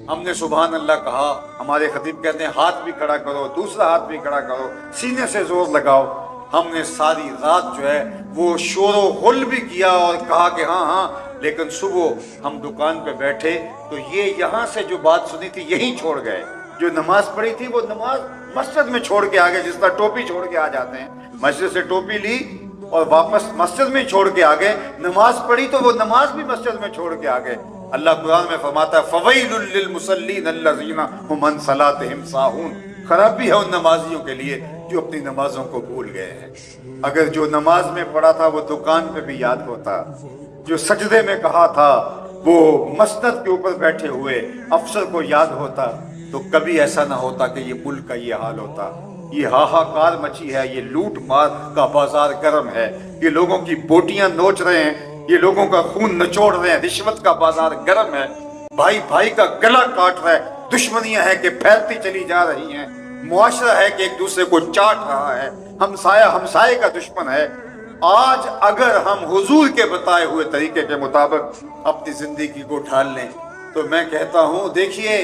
हमने सुबहान अल्लाह कहा, हमारे खतीब कहते हैं हाथ भी खड़ा करो, दूसरा हाथ भी खड़ा करो, सीने से जोर लगाओ। हमने सारी रात जो है वो शोर गुल भी किया और कहा कि हाँ हाँ, लेकिन सुबह हम दुकान पे बैठे तो ये यहाँ से जो बात सुनी थी यहीं छोड़ गए। जो नमाज पढ़ी थी वो नमाज मस्जिद में छोड़ के आ गए, जिस तरह टोपी छोड़ के आ जाते हैं। मस्जिद से टोपी ली और वापस मस्जिद में छोड़ के आ गए। नमाज पढ़ी तो वो नमाज भी मस्जिद में छोड़ के आ गए। अल्लाह कुरान में फरमाता है फवैलुल लिल मुसल्लीन अल्लज़ीना हुम अन सलातिहिम साहून। खराबी है उन नमाजियों के लिए जो अपनी नमाजों को भूल गए हैं। अगर जो नमाज में पढ़ा था वो दुकान पे भी याद होता, जो सजदे में कहा था वो मसनद के ऊपर बैठे हुए अफसर को याद होता, तो कभी ऐसा ना होता कि ये मुल्क का ये हाल होता। ये हाहाकार मची है, ये लूट मार का बाजार गर्म है, ये लोगों की बोटियां नोच रहे हैं, ये लोगों का खून नचोड़ रहे हैं, रिश्वत का बाजार गर्म है, भाई भाई का गला काट रहा है, दुश्मनियां हैं कि फैलती चली जा रही हैं, मुआशरा है कि एक दूसरे को चाट रहा है, हमसाया हमसाये का दुश्मन है। आज अगर हम हुजूर के बताए हुए तरीके के मुताबिक अपनी जिंदगी को ढाल लें तो मैं कहता हूँ, देखिए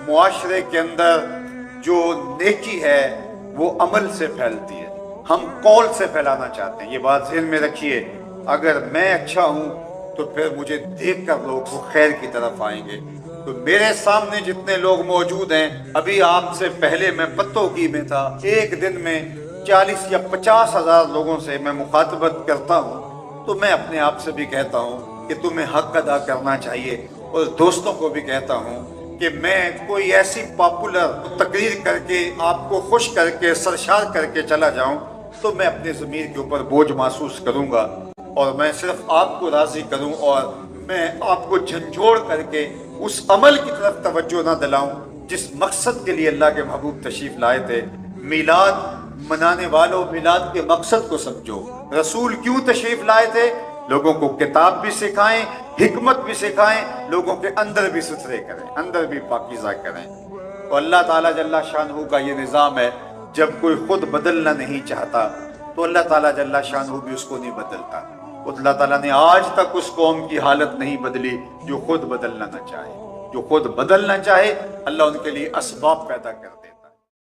मुआशरे के अंदर जो नेकी है वो अमल से फैलती है, हम कौल से फैलाना चाहते हैं। ये बात ज़हन में रखिए। अगर मैं अच्छा हूँ तो फिर मुझे देख कर लोग वो खैर की तरफ आएंगे। तो मेरे सामने जितने लोग मौजूद हैं, अभी आपसे पहले मैं पत्तोगी में था, एक दिन में 40 या 50 हज़ार लोगों से मैं मुखातबत करता हूँ। तो मैं अपने आप से भी कहता हूँ कि तुम्हें हक अदा करना चाहिए, और दोस्तों को भी कहता हूँ कि मैं कोई ऐसी पॉपुलर तकरीर करके आपको खुश करके सरशार करके चला जाऊं तो मैं अपने ज़मीर के ऊपर बोझ महसूस करूंगा, और मैं सिर्फ आपको राज़ी करूं और मैं आपको झंझोड़ करके उस अमल की तरफ तवज्जो ना दिलाऊं जिस मकसद के लिए अल्लाह के महबूब तशरीफ़ लाए थे। मिलाद मनाने वालों, मिलाद के मकसद को समझो। रसूल क्यों तशरीफ़ लाए थे? लोगों को किताब भी सिखाएं, हिकमत भी सिखाएं, लोगों के अंदर भी सुथरे करें, अंदर भी पाकीज़ा करें। तो अल्लाह ताला जल्ला शानहू का ये निज़ाम है, जब कोई खुद बदलना नहीं चाहता तो अल्लाह ताला जल्ला शानहू भी उसको नहीं बदलता। तो अल्लाह ताला ने आज तक उस कौम की हालत नहीं बदली जो खुद बदलना न चाहे। जो खुद बदलना चाहे अल्लाह उनके लिए असबाब पैदा कर दे।